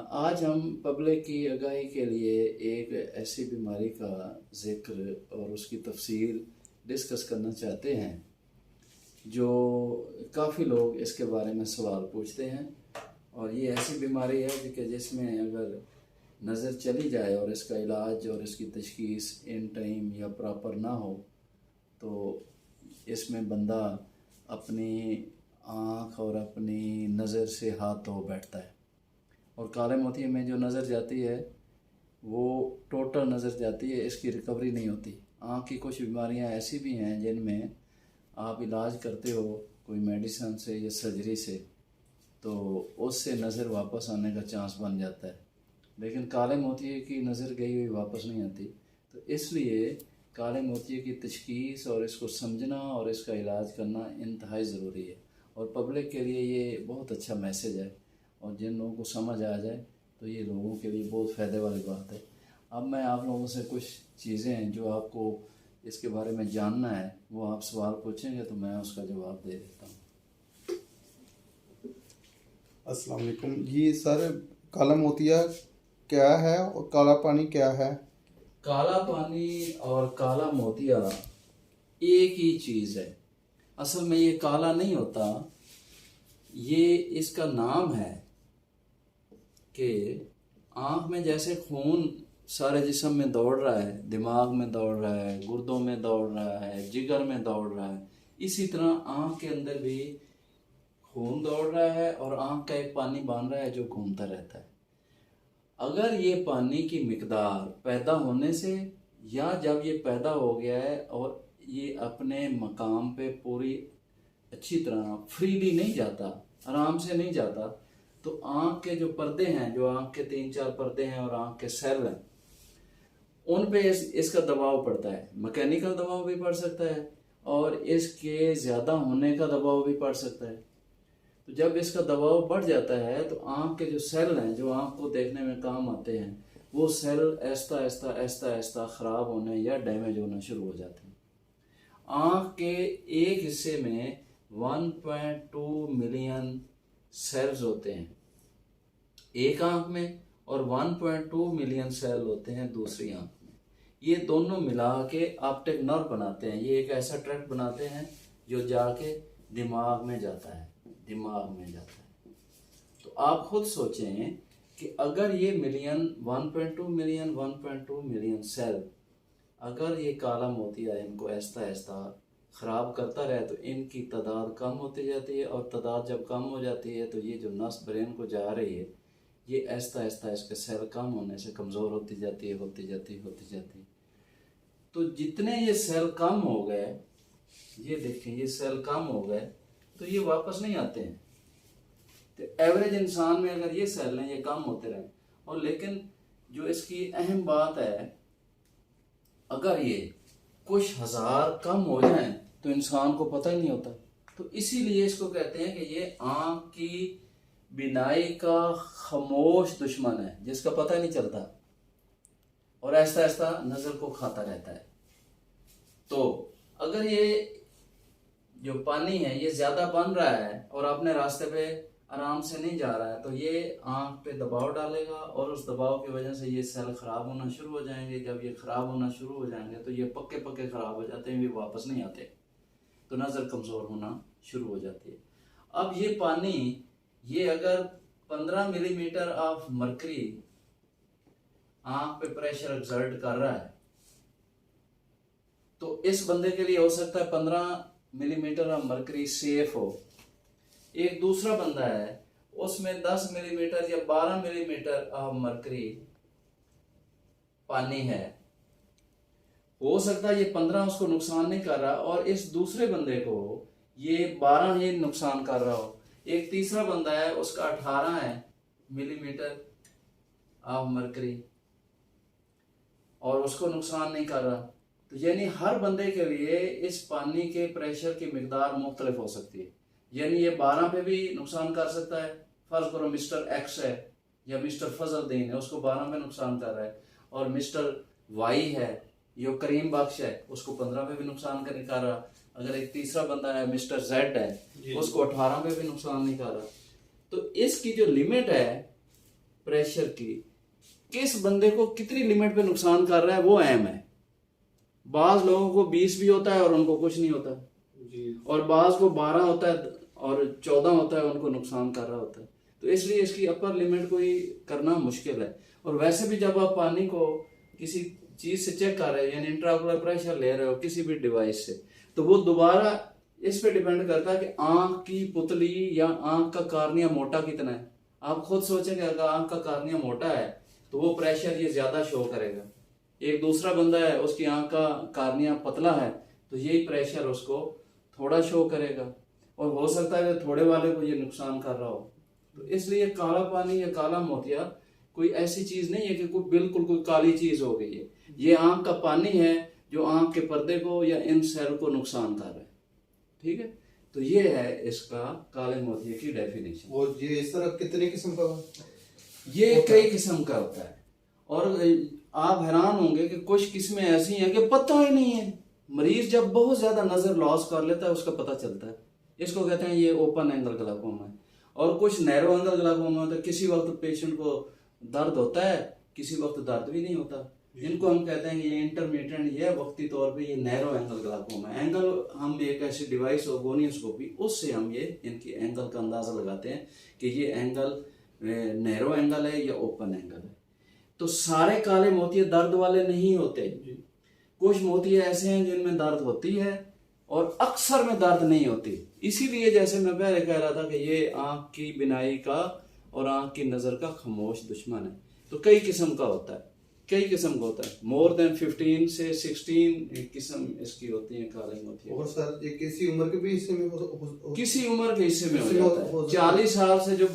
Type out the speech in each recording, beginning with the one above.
आज हम पब्लिक की आगाही के लिए एक ऐसी बीमारी का जिक्र और उसकी तफसील डिस्कस करना चाहते हैं जो काफ़ी लोग इसके बारे में सवाल पूछते हैं। और ये ऐसी बीमारी है कि जिसमें अगर नज़र चली जाए और इसका इलाज और इसकी तशखीस इन टाइम या प्रॉपर ना हो तो इसमें बंदा अपनी आँख और अपनी नज़र से हाथ धो बैठता है। और काले मोतिये में जो नज़र जाती है वो टोटल नज़र जाती है, इसकी रिकवरी नहीं होती। आँख की कुछ बीमारियां ऐसी भी हैं जिनमें आप इलाज करते हो कोई मेडिसिन से या सर्जरी से तो उससे नज़र वापस आने का चांस बन जाता है, लेकिन काले मोतिये की नज़र गई हुई वापस नहीं आती। तो इसलिए काले मोतिये की तशखीस और इसको समझना और इसका इलाज करना इंतहाई ज़रूरी है। और पब्लिक के लिए ये बहुत अच्छा मैसेज है और जिन लोगों को समझ आ जाए तो ये लोगों के लिए बहुत फ़ायदे वाली बात है। अब मैं आप लोगों से कुछ चीज़ें हैं जो आपको इसके बारे में जानना है, वो आप सवाल पूछेंगे तो मैं उसका जवाब दे देता हूँ। अस्सलाम वालेकुम जी सर, काला मोतिया क्या है और काला पानी क्या है? काला पानी और काला मोतिया एक ही चीज़ है। असल में ये काला नहीं होता, ये इसका नाम है कि आँख में जैसे खून सारे जिस्म में दौड़ रहा है, दिमाग में दौड़ रहा है, गुर्दों में दौड़ रहा है, जिगर में दौड़ रहा है, इसी तरह आँख के अंदर भी खून दौड़ रहा है और आँख का एक पानी बन रहा है जो घूमता रहता है। अगर ये पानी की मिकदार पैदा होने से या जब ये पैदा हो गया है और ये अपने मकाम पे पूरी अच्छी तरह फ्रीली नहीं जाता, आराम से नहीं जाता, तो आँख के जो पर्दे हैं, जो आँख के 3-4 पर्दे हैं और आँख के सेल हैं, उन पे इसका दबाव पड़ता है। मैकेनिकल दबाव भी पड़ सकता है और इसके ज़्यादा होने का दबाव भी पड़ सकता है। तो जब इसका दबाव बढ़ जाता है तो आँख के जो सेल हैं, जो आँख को देखने में काम आते हैं, वो सेल ऐसा ऐसा ऐसा ऐसा ख़राब होने या डैमेज होना शुरू हो जाते हैं। आँख के एक हिस्से में 1.2 मिलियन सेल्स होते हैं एक आँख में और 1.2 मिलियन सेल होते हैं दूसरी आँख में। ये दोनों मिला के ऑप्टिक नर्व बनाते हैं। ये एक ऐसा ट्रैक्ट बनाते हैं जो जाके दिमाग में जाता है, दिमाग में जाता है। तो आप खुद सोचें कि अगर ये मिलियन 1.2 मिलियन 1.2 मिलियन सेल अगर ये काला मोतिया इनको ऐसा ऐसा ख़राब करता रहे तो इनकी तादाद कम होती जाती है और तादाद जब कम हो जाती है तो ये जो नस ब्रेन को जा रही है ये ऐसा ऐसा इसके सेल कम होने से कमज़ोर होती जाती है, होती जाती। तो जितने ये सेल कम हो गए, ये देखें ये सेल कम हो गए तो ये वापस नहीं आते हैं। तो एवरेज इंसान में अगर ये सेल हैं ये कम होते रहे और लेकिन जो इसकी अहम बात है, अगर ये कुछ हज़ार कम हो जाएं तो इंसान को पता ही नहीं होता। तो इसीलिए इसको कहते हैं कि ये आँख की बिनाई का खामोश दुश्मन है जिसका पता नहीं चलता और ऐसा ऐसा नज़र को खाता रहता है। तो अगर ये जो पानी है ये ज़्यादा बन रहा है और अपने रास्ते पे आराम से नहीं जा रहा है तो ये आँख पे दबाव डालेगा और उस दबाव की वजह से ये सेल ख़राब होना शुरू हो जाएंगे। जब ये ख़राब होना शुरू हो जाएंगे तो ये पक्के पक्के ख़राब हो जाते हैं, ये वापस नहीं आते, तो नज़र कमज़ोर होना शुरू हो जाती है। अब ये पानी ये अगर 15 मिलीमीटर ऑफ मरकरी आँख पे प्रेशर एक्सर्ट कर रहा है तो इस बंदे के लिए हो सकता है 15 मिलीमीटर ऑफ मरकरी सेफ हो। एक दूसरा बंदा है उसमें 10 मिलीमीटर या 12 मिलीमीटर ऑफ मरकरी पानी है, हो सकता है ये 15 उसको नुकसान नहीं कर रहा और इस दूसरे बंदे को ये 12 ही नुकसान कर रहा हो। एक तीसरा बंदा है उसका 18 है मिलीमीटर ऑफ मरकरी और उसको नुकसान नहीं कर रहा। तो यानी हर बंदे के लिए इस पानी के प्रेशर की मिकदार मुख्तलिफ हो सकती है। यानी ये 12 पे भी नुकसान कर सकता है। फर्ज करो मिस्टर एक्स है या मिस्टर फजलुद्दीन है, उसको 12 पे नुकसान कर रहा है और मिस्टर वाई है जो करीम बख्श है उसको 15 पे भी नुकसान कर रहा। अगर एक तीसरा बंदा है मिस्टर जेड है उसको 18 पे भी नुकसान नहीं कर रहा। तो इसकी जो लिमिट है प्रेशर की किस बंदे को कितनी लिमिट पे नुकसान कर रहा है वो अहम है। बाज लोगों को 20 भी होता है और उनको कुछ नहीं होता जी। और बाज को 12 होता है और 14 होता है, उनको नुकसान कर रहा होता है। तो इसलिए इसकी अपर लिमिट को ही करना मुश्किल है। और वैसे भी जब आप पानी को किसी चीज से चेक कर रहे हो, यानी इंट्राओकुलर प्रेशर ले रहे हो किसी भी डिवाइस से, तो वो दोबारा इस पे डिपेंड करता है कि आंख की पुतली या आंख का कार्निया मोटा कितना है। आप खुद सोचेंगे अगर आंख का कार्निया मोटा है तो वो प्रेशर ये ज्यादा शो करेगा। एक दूसरा बंदा है उसकी आंख का कार्निया पतला है तो यही प्रेशर उसको थोड़ा शो करेगा, और हो सकता है कि थोड़े वाले को ये नुकसान कर रहा हो। तो इसलिए काला पानी या काला मोतिया कोई ऐसी चीज नहीं है कि कोई बिल्कुल कोई काली चीज हो गई है। ये आंख का पानी है जो आंख के पर्दे को या इन सेल को नुकसान कर रहा है। ठीक है, तो ये है इसका काले मोतिये की डेफिनेशन। और ये इस तरह कितने किस्म का ये कई किस्म का होता है और आप हैरान होंगे कि कुछ किस्में ऐसी हैं कि पता ही नहीं है। मरीज जब बहुत ज्यादा नजर लॉस कर लेता है उसका पता चलता है, इसको कहते हैं ये ओपन एंगल ग्लाइकोमा है। और कुछ नैरो एंगल ग्लाइकोमा होता है, किसी वक्त पेशेंट को दर्द होता है किसी वक्त दर्द भी नहीं होता। इनको हम कहते हैं ये इंटरमीडिएट, ये वक्ती तौर पे ये नैरो एंगल ग्लाइकोमा है। एंगल हम एक ऐसी डिवाइस हो गोनियोस्कोपी, उससे हम ये इनकी एंगल का अंदाजा लगाते हैं कि ये एंगल नैरो एंगल है या ओपन एंगल है। तो सारे काले मोतिये दर्द वाले नहीं होते, कुछ मोतिये ऐसे हैं जिनमें दर्द होती है और अक्सर में दर्द नहीं होती। इसीलिए जैसे मैं पहले कह रहा था कि ये आंख की बिनाई का और आंख की नजर का खामोश दुश्मन है। तो कई किस्म का होता है, कई किस्म का होता है, मोर देन 15 से 16 किस्म इसकी होती है काले मोतिये। और सर ये किसी उम्र के भी हिस्से में हो किसी उम्र के हिस्से में हो जाता है। 40 साल से जो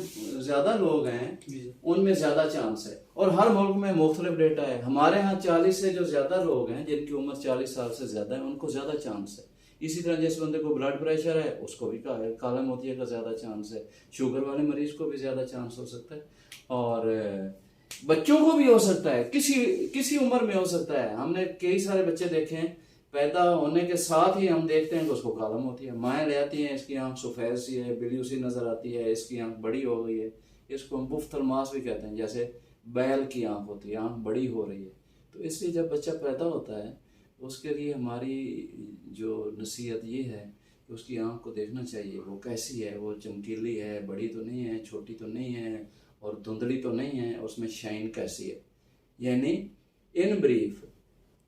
ज्यादा लोग हैं उनमें ज्यादा चांस है, और हर मुल्क में मुख्तलिफ डेटा है। हमारे यहाँ 40 से जो ज्यादा लोग हैं जिनकी उम्र 40 साल से ज्यादा है उनको ज्यादा चांस है। इसी तरह जिस बंदे को ब्लड प्रेशर है उसको भी काला मोतिया का ज्यादा चांस है, शुगर वाले मरीज को भी ज्यादा चांस हो सकता है, और बच्चों को भी हो सकता है, किसी उम्र में हो सकता है। हमने कई सारे बच्चे देखे हैं पैदा होने के साथ ही हम देखते हैं कि उसको काला मोतिया। माएँ ले आती हैं इसकी आंख सफेद सी है, बिल्ली सी नजर आती है, इसकी आंख बड़ी हो गई है। इसको हम पुफ्तलमास भी कहते हैं, जैसे बैल की आंख होती है, आंख बड़ी हो रही है। तो इसलिए जब बच्चा पैदा होता है उसके लिए हमारी जो नसीहत ये है कि उसकी आंख को देखना चाहिए वो कैसी है, वो चमकीली है, बड़ी तो नहीं है, छोटी तो नहीं है और धुंधली तो नहीं है, उसमें शाइन कैसी है। यानी इन ब्रीफ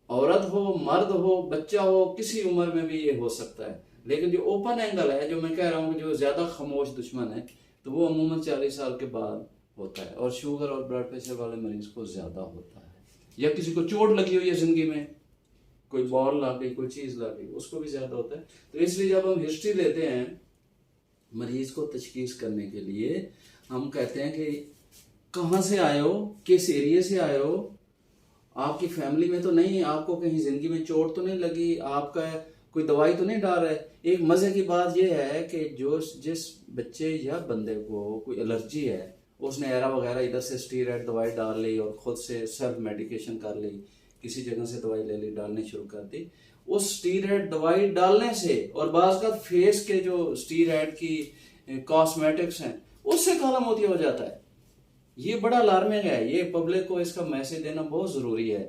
औरत हो मर्द हो बच्चा हो किसी उम्र में भी ये हो सकता है। लेकिन जो ओपन एंगल है जो मैं कह रहा हूँ जो ज्यादा खामोश दुश्मन है तो वो अमूमन 40 साल के बाद होता है, और शुगर और ब्लड प्रेशर वाले मरीज को ज्यादा होता है। या किसी को चोट लगी हुई है जिंदगी में, कोई बॉल ला गई, कोई चीज ला गई, उसको भी ज्यादा होता है। तो इसलिए जब हम हिस्ट्री लेते हैं मरीज को तशखीस करने के लिए हम कहते हैं कि कहाँ से आए हो, किस एरिया से आए हो, आपकी फैमिली में तो नहीं, आपको कहीं जिंदगी में चोट तो नहीं लगी, आपका कोई दवाई तो नहीं डाल रहे। एक मजे की बात यह है कि जो जिस बच्चे या बंदे को कोई एलर्जी है उसने एरा वगैरह इधर से स्टीरॉयड दवाई डाल ली और खुद से सेल्फ मेडिकेशन कर ली, किसी जगह से दवाई ले ली, डालनी शुरू कर दी, उस स्टीरॉयड दवाई डालने से और बाज़ का फेस के जो स्टीरॉयड की कॉस्मेटिक्स हैं उससे काला मोतिया हो जाता है। ये बड़ा अलार्मिंग है, ये पब्लिक को इसका मैसेज देना बहुत जरूरी है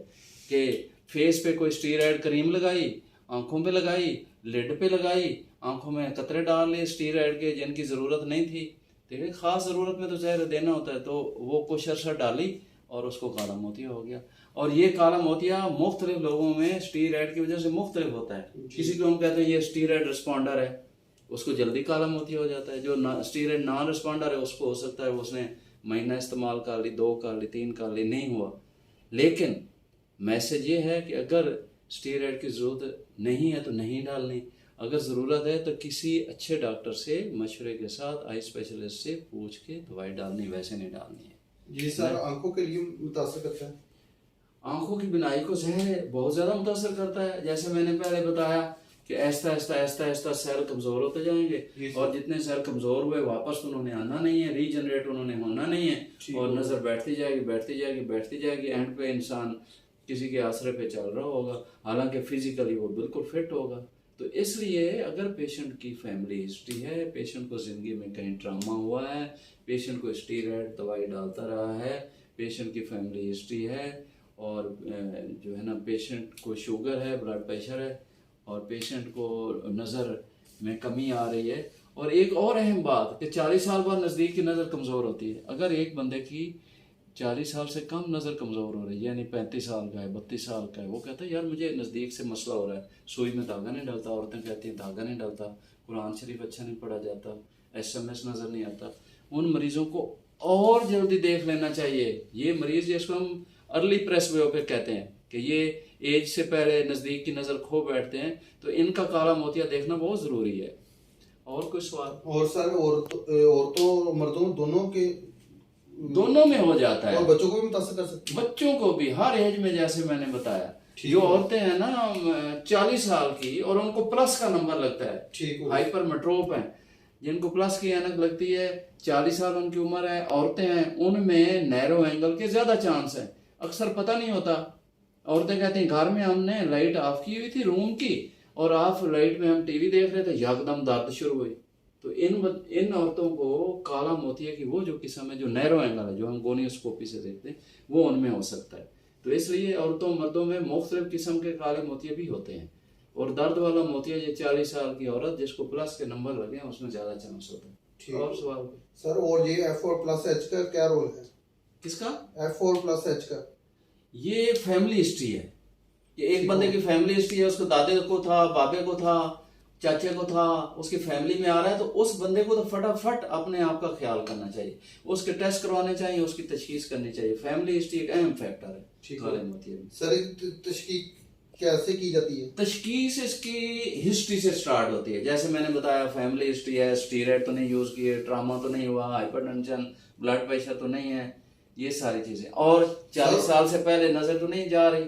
कि फेस पे कोई स्टीरॉयड क्रीम लगाई, आंखों पे लगाई, लिड पे लगाई, आंखों में कतरे डाल लिए स्टीरॉयड के जिनकी जरूरत नहीं थी। ठीक है, खास जरूरत में तो जहर देना होता है, तो वो कुछ अर्सा डाली और उसको काला मोतिया हो गया। और ये काला मोतिया मुख्तलिफ लोगों में स्टीरॉयड की वजह से मुख्तलिफ होता है। किसी को हम कहते हैं ये स्टीरॉयड रिस्पॉन्डर है, उसको जल्दी काला मोतिया हो जाता है। जो स्टीरॉयड नॉन रिस्पॉन्डर है उसको हो सकता है उसने महीना इस्तेमाल कर ली, 2 कर ली, 3 कर ली, नहीं हुआ। लेकिन मैसेज ये है कि अगर स्टीरॉयड की जरूरत नहीं है तो नहीं डालनी, अगर ज़रूरत है तो किसी अच्छे डॉक्टर से मशवरे के साथ आई स्पेशलिस्ट से पूछ के दवाई डालनी, वैसे नहीं डालनी है। ये सर आंखों के लिए मुतासर करता है, आंखों की बिनाई को जहर बहुत ज़्यादा मुतासर करता है। जैसे मैंने पहले बताया कि ऐसा ऐसा सेल कमज़ोर होते जाएंगे और जितने सेल कमज़ोर हुए वापस उन्होंने आना नहीं है, रीजनरेट उन्होंने होना नहीं है, और नज़र बैठती जाएगी। एंड पे इंसान किसी के आसरे पे चल रहा होगा, हालांकि फिजिकली वो बिल्कुल फिट होगा, तो इसलिए अगर पेशेंट की फैमिली हिस्ट्री है, पेशेंट को ज़िंदगी में कहीं ट्रामा हुआ है, पेशेंट को स्टीरॉयड दवाई डालता रहा है, पेशेंट की फैमिली हिस्ट्री है, और जो है ना पेशेंट को शुगर है, ब्लड प्रेशर है, और पेशेंट को नज़र में कमी आ रही है। और एक और अहम बात कि 40 साल बाद नज़दीक की नज़र कमज़ोर होती है। अगर एक बंदे की 40 साल से कम नज़र कमज़ोर हो रही है, यानी 35 साल का है, 32 साल का है, वो कहता है यार मुझे नज़दीक से मसला हो रहा है, सुई में धागा नहीं डलता, औरतें कहती हैं धागा नहीं डलता, कुरान शरीफ अच्छा नहीं पढ़ा जाता, SMS नज़र नहीं आता, उन मरीज़ों को और जल्दी देख लेना चाहिए। ये मरीज़ जिसको हम अर्ली प्रेस्बियोपिक कहते हैं कि ये एज से पहले नज़दीक की नज़र खो बैठते हैं, तो इनका काला मोतिया देखना बहुत ज़रूरी है। और कोई सवाल? और सर औरतों मर्दों दोनों में हो जाता है, और बच्चों को भी मुतासर कर सकते हैं? बच्चों को भी, हर एज में, जैसे मैंने बताया। जो औरतें हैं ना 40 साल की और उनको प्लस का नंबर लगता है, ठीक है, हाइपरमेट्रोप हैं, जिनको प्लस की ऐनक लगती है, 40 साल उनकी उम्र है, औरतें हैं, उनमें नैरो एंगल के ज्यादा चांस है। अक्सर पता नहीं होता। औरतें कहती हैं घर में हमने लाइट ऑफ की हुई थी रूम की, और ऑफ लाइट में हम टीवी देख रहे थे, यकदम दर्द शुरू हुई। तो इन औरतों को काला मोतिया की वो जो किस्म है, जो नैरो एंगल है, जो हम गोनियोस्कोपी से देखते हैं, वो उनमें हो सकता है। तो इसलिए औरतों मर्दों में मुख्तलिफ किस्म के काले मोतिया भी होते हैं। और दर्द वाला मोतिया ये 40 साल की औरत जिसको प्लस के नंबर लगे हैं, उसमें ज्यादा चांस होता है। और सवाल सर, और ये F4+H का क्या रोल है? किसका? F4+H का ये फैमिली हिस्ट्री है। ये एक बंदे की फैमिली हिस्ट्री है, उसको दादे को था, बाबे को था, चाचे को था, उसकी फैमिली में आ रहा है, तो उस बंदे को तो फटाफट अपने आप का ख्याल करना चाहिए, उसके टेस्ट करवाने चाहिए, उसकी तशखीस करनी चाहिए। फैमिली हिस्ट्री एक अहम फैक्टर है काले मोतिया में। सर, तशखीस कैसे की जाती है? तशखीस इसकी हिस्ट्री से स्टार्ट होती है। जैसे मैंने बताया, फैमिली हिस्ट्री है, स्टीरॉयड तो नहीं यूज किए, ट्रामा तो नहीं हुआ, हाइपरटेंशन, ब्लड प्रेशर तो नहीं है, ये सारी चीजें, और 40 साल से पहले नजर तो नहीं जा रही।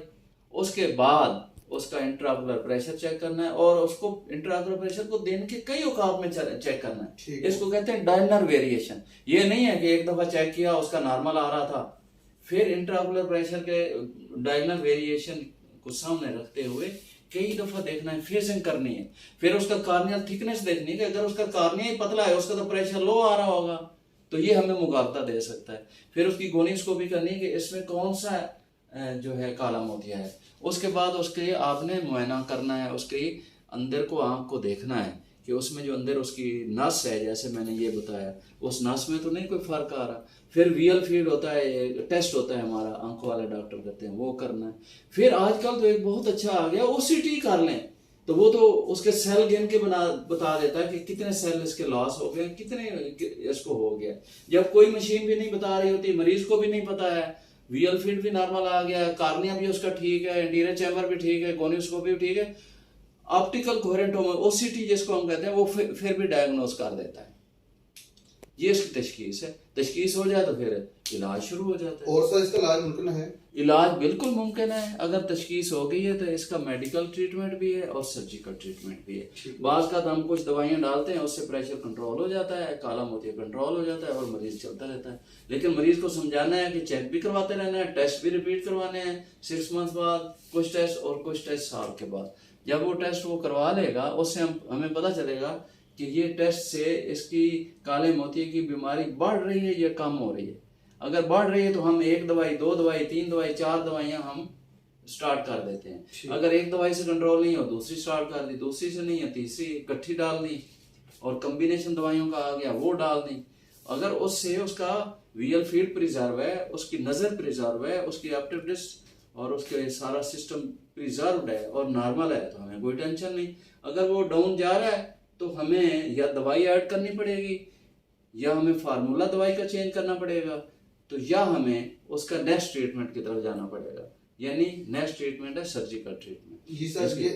उसके बाद उसका इंट्राऑकुलर प्रेशर चेक करना है, और उसको इंट्राऑकुलर प्रेशर को दिन के कई औकात में चेक करना है। इसको कहते हैं डायनर वेरिएशन। ये नहीं है कि एक दफा चेक किया उसका नॉर्मल आ रहा था, फिर इंट्राऑकुलर प्रेशर के डायनर वेरिएशन को सामने रखते हुए कई दफा देखना है, फेजिंग करनी है, फिर उसका कार्नियल थिकनेस देखनी है कि अगर उसका कार्निया ही पतला है, उसका तो प्रेशर लो आ रहा होगा, तो ये हमें मुगालता दे सकता है। फिर उसकी गोनियोस्कोपी करनी है कि इसमें कौन सा जो है काला मोतिया है। उसके बाद उसके आपने मुआयना करना है, उसके अंदर को आंख को देखना है कि उसमें जो अंदर उसकी नस है, जैसे मैंने ये बताया, उस नस में तो नहीं कोई फर्क आ रहा। फिर वीएल फील्ड होता है, टेस्ट होता है हमारा, आंखों वाले डॉक्टर करते हैं, वो करना है। फिर आजकल तो एक बहुत अच्छा आ गया, OCT कर लें, तो वो तो उसके सेल गिन के बता देता है कि कितने सेल इसके लॉस हो गए, कितने इसको हो गया। जब कोई मशीन भी नहीं बता रही होती, मरीज को भी नहीं पता है, वीएल फील्ड भी नॉर्मल आ गया है, कार्निया भी उसका ठीक है, एंटीरियर चैम्बर भी ठीक है, गोनियोस्कोपी भी ठीक है, ऑप्टिकल कोहेरेंटोमा OCT जिसको हम कहते हैं, वो फिर भी डायग्नोज कर देता है। ये इसकी तशखीस है। तशखीस हो जाए तो फिर इलाज शुरू हो जाता है। और सर, इसका इलाज मुमकिन है? इलाज बिल्कुल मुमकिन है। अगर तशखीस हो गई है तो इसका मेडिकल ट्रीटमेंट भी है और सर्जिकल ट्रीटमेंट भी है। बाज़ का हम कुछ दवाइयां डालते हैं, उससे प्रेशर कंट्रोल हो जाता है, काला मोतिया कंट्रोल हो जाता है और मरीज चलता रहता है। लेकिन मरीज को समझाना है कि चेक भी करवाते रहना है, टेस्ट भी रिपीट करवाने हैं 6 मंथ बाद, कुछ टेस्ट और कुछ टेस्ट साल के बाद। जब वो टेस्ट वो करवा लेगा, उससे हमें पता चलेगा कि ये टेस्ट से इसकी काले मोतिये की बीमारी बढ़ रही है या कम हो रही है। अगर बढ़ रही है तो हम 1 दवाई, 2 दवाई, 3 दवाई, 4 दवाइयां हम स्टार्ट कर देते हैं। अगर एक दवाई से कंट्रोल नहीं हो, दूसरी स्टार्ट कर दी, दूसरी से नहीं है, तीसरी इकट्ठी डाल दी, और कॉम्बिनेशन दवाइयों का आ गया वो डाल दी। अगर उससे उसका वीएल फील्ड प्रिजर्व है, उसकी नजर प्रिजर्व है, उसकी ऑप्टिक डिस्क और उसके सारा सिस्टम प्रिजर्व है और नॉर्मल है, तो हमें कोई टेंशन नहीं। अगर वो डाउन जा रहा है तो हमें या दवाई ऐड करनी पड़ेगी, या हमें फार्मूला दवाई का चेंज करना पड़ेगा, तो या हमें उसका नेक्स्ट ट्रीटमेंट की तरफ जाना पड़ेगा। यानी नेक्स्ट ट्रीटमेंट है सर्जिकल ट्रीटमेंट। जी सर, ये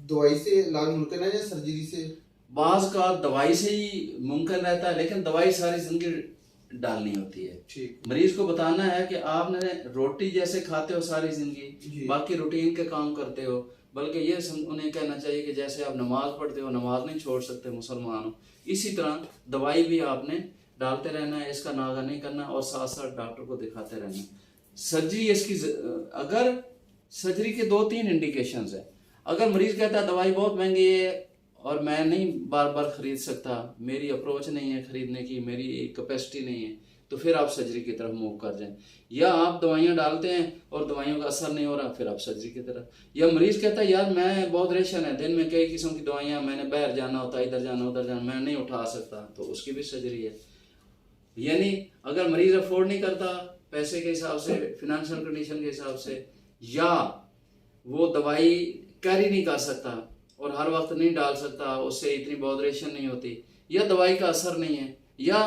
दवाई से इलाज मुमकिन है या सर्जरी से? बाज का दवाई से ही मुमकिन रहता है, लेकिन दवाई सारी जिंदगी डालनी होती है। ठीक। मरीज को बताना है कि आपने रोटी जैसे खाते हो सारी जिंदगी, बाकी रूटीन के काम करते हो, बल्कि ये उन्हें कहना चाहिए कि जैसे आप नमाज पढ़ते हो, नमाज नहीं छोड़ सकते मुसलमान हो, इसी तरह दवाई भी आपने डालते रहना है, इसका नागा नहीं करना और साथ साथ डॉक्टर को दिखाते रहना। सर्जरी इसकी, अगर सर्जरी के 2-3 इंडिकेशंस है। अगर मरीज कहता है दवाई बहुत महंगी है और मैं नहीं बार बार खरीद सकता, मेरी अप्रोच नहीं है खरीदने की, मेरी कैपेसिटी नहीं है, तो फिर आप सर्जरी की तरफ मूव कर जाएं। या आप दवाइयां डालते हैं और दवाइयों का असर नहीं हो रहा, फिर आप सर्जरी की तरफ। या मरीज कहता है यार मैं बहुत रेशन है, दिन में कई किस्म की दवाइयां, मैंने बाहर जाना होता है, इधर जाना उधर जाना, मैं नहीं उठा सकता, तो उसकी भी सर्जरी है। यानी अगर मरीज अफोर्ड नहीं करता पैसे के हिसाब से, फिनेंशियल कंडीशन के हिसाब से, या वो दवाई कैरी नहीं कर सकता और हर वक्त नहीं डाल सकता, उससे इतनी बॉदरेशन नहीं होती, या दवाई का असर नहीं है, या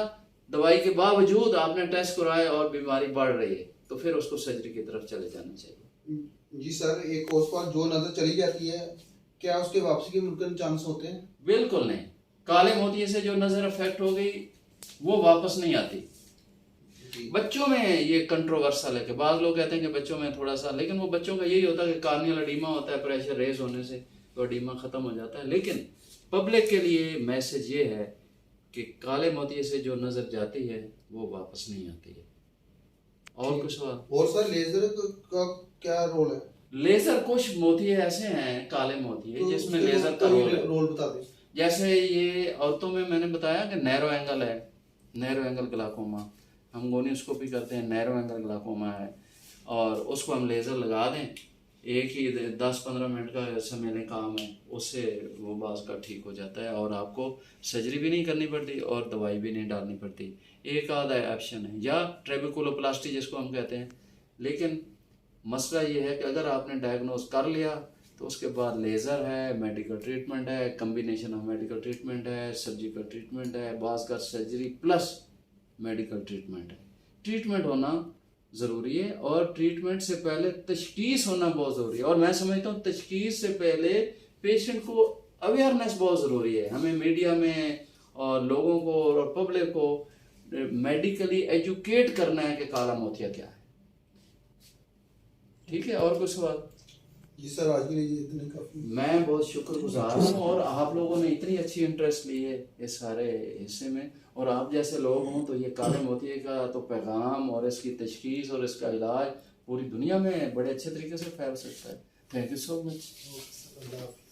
दवाई के बावजूद आपने टेस्ट कराया और बीमारी बढ़ रही है, तो फिर उसको सर्जरी की तरफ चले जाना चाहिए। जी सर, एक और सवाल, जो नजर चली जाती है क्या उसके वापसी के मुमकिन चांस होते हैं? बिल्कुल नहीं। काले मोतिये से जो नजर अफेक्ट हो गई वो वापस नहीं आती। बच्चों में ये कंट्रोवर्सल है कि बाद लोग कहते हैं कि बच्चों में थोड़ा सा, लेकिन वो बच्चों का यही होता है कि कार्नियल एडीमा होता है, प्रेशर रेज होने से तो एडीमा खत्म हो जाता है। लेकिन पब्लिक के लिए मैसेज ये है कि काले मोतिये से जो नजर जाती है वो वापस नहीं आती है। और कुछ सवाल? और सर लेजर का क्या रोल है? लेजर, कुछ मोतिये ऐसे हैं काले मोतिये तो जिसमें उसके लेजर का रोल बता दें। जैसे ये औरतों में मैंने बताया कि नैरो एंगल है, नैरो एंगल ग्लाकोमा, हम गोनियोस्कोपी करते हैं, नैरो एंगल ग्लाकोमा है, और उसको हम लेज़र लगा दें, एक ही 10-15 मिनट का समय लें काम है, उससे वो बाज का ठीक हो जाता है और आपको सर्जरी भी नहीं करनी पड़ती और दवाई भी नहीं डालनी पड़ती। एक आधा ऑप्शन है, या ट्रेबेकुलोप्लास्टी जिसको हम कहते हैं। लेकिन मसला ये है कि अगर आपने डायग्नोज कर लिया तो उसके बाद लेज़र है, मेडिकल ट्रीटमेंट है, कम्बिनेशन ऑफ मेडिकल ट्रीटमेंट है, सर्जिकल ट्रीटमेंट है, बाज का सर्जरी प्लस मेडिकल ट्रीटमेंट है। ट्रीटमेंट होना ज़रूरी है और ट्रीटमेंट से पहले तशखीस होना बहुत ज़रूरी है। और मैं समझता हूँ तशखीस से पहले पेशेंट को अवेयरनेस बहुत ज़रूरी है। हमें मीडिया में और लोगों को और पब्लिक को मेडिकली एजुकेट करना है कि काला मोतिया क्या है। ठीक है, और कुछ सवाल? जी सर, आज के लिए इतने काफी। मैं बहुत शुक्रगुजार हूँ और आप लोगों ने इतनी अच्छी इंटरेस्ट ली है इस सारे हिस्से में, और आप जैसे लोग हों तो ये काले मोतिये का तो पैगाम और इसकी तशखीस और इसका इलाज पूरी दुनिया में बड़े अच्छे तरीके से फैल सकता है। Thank you so much.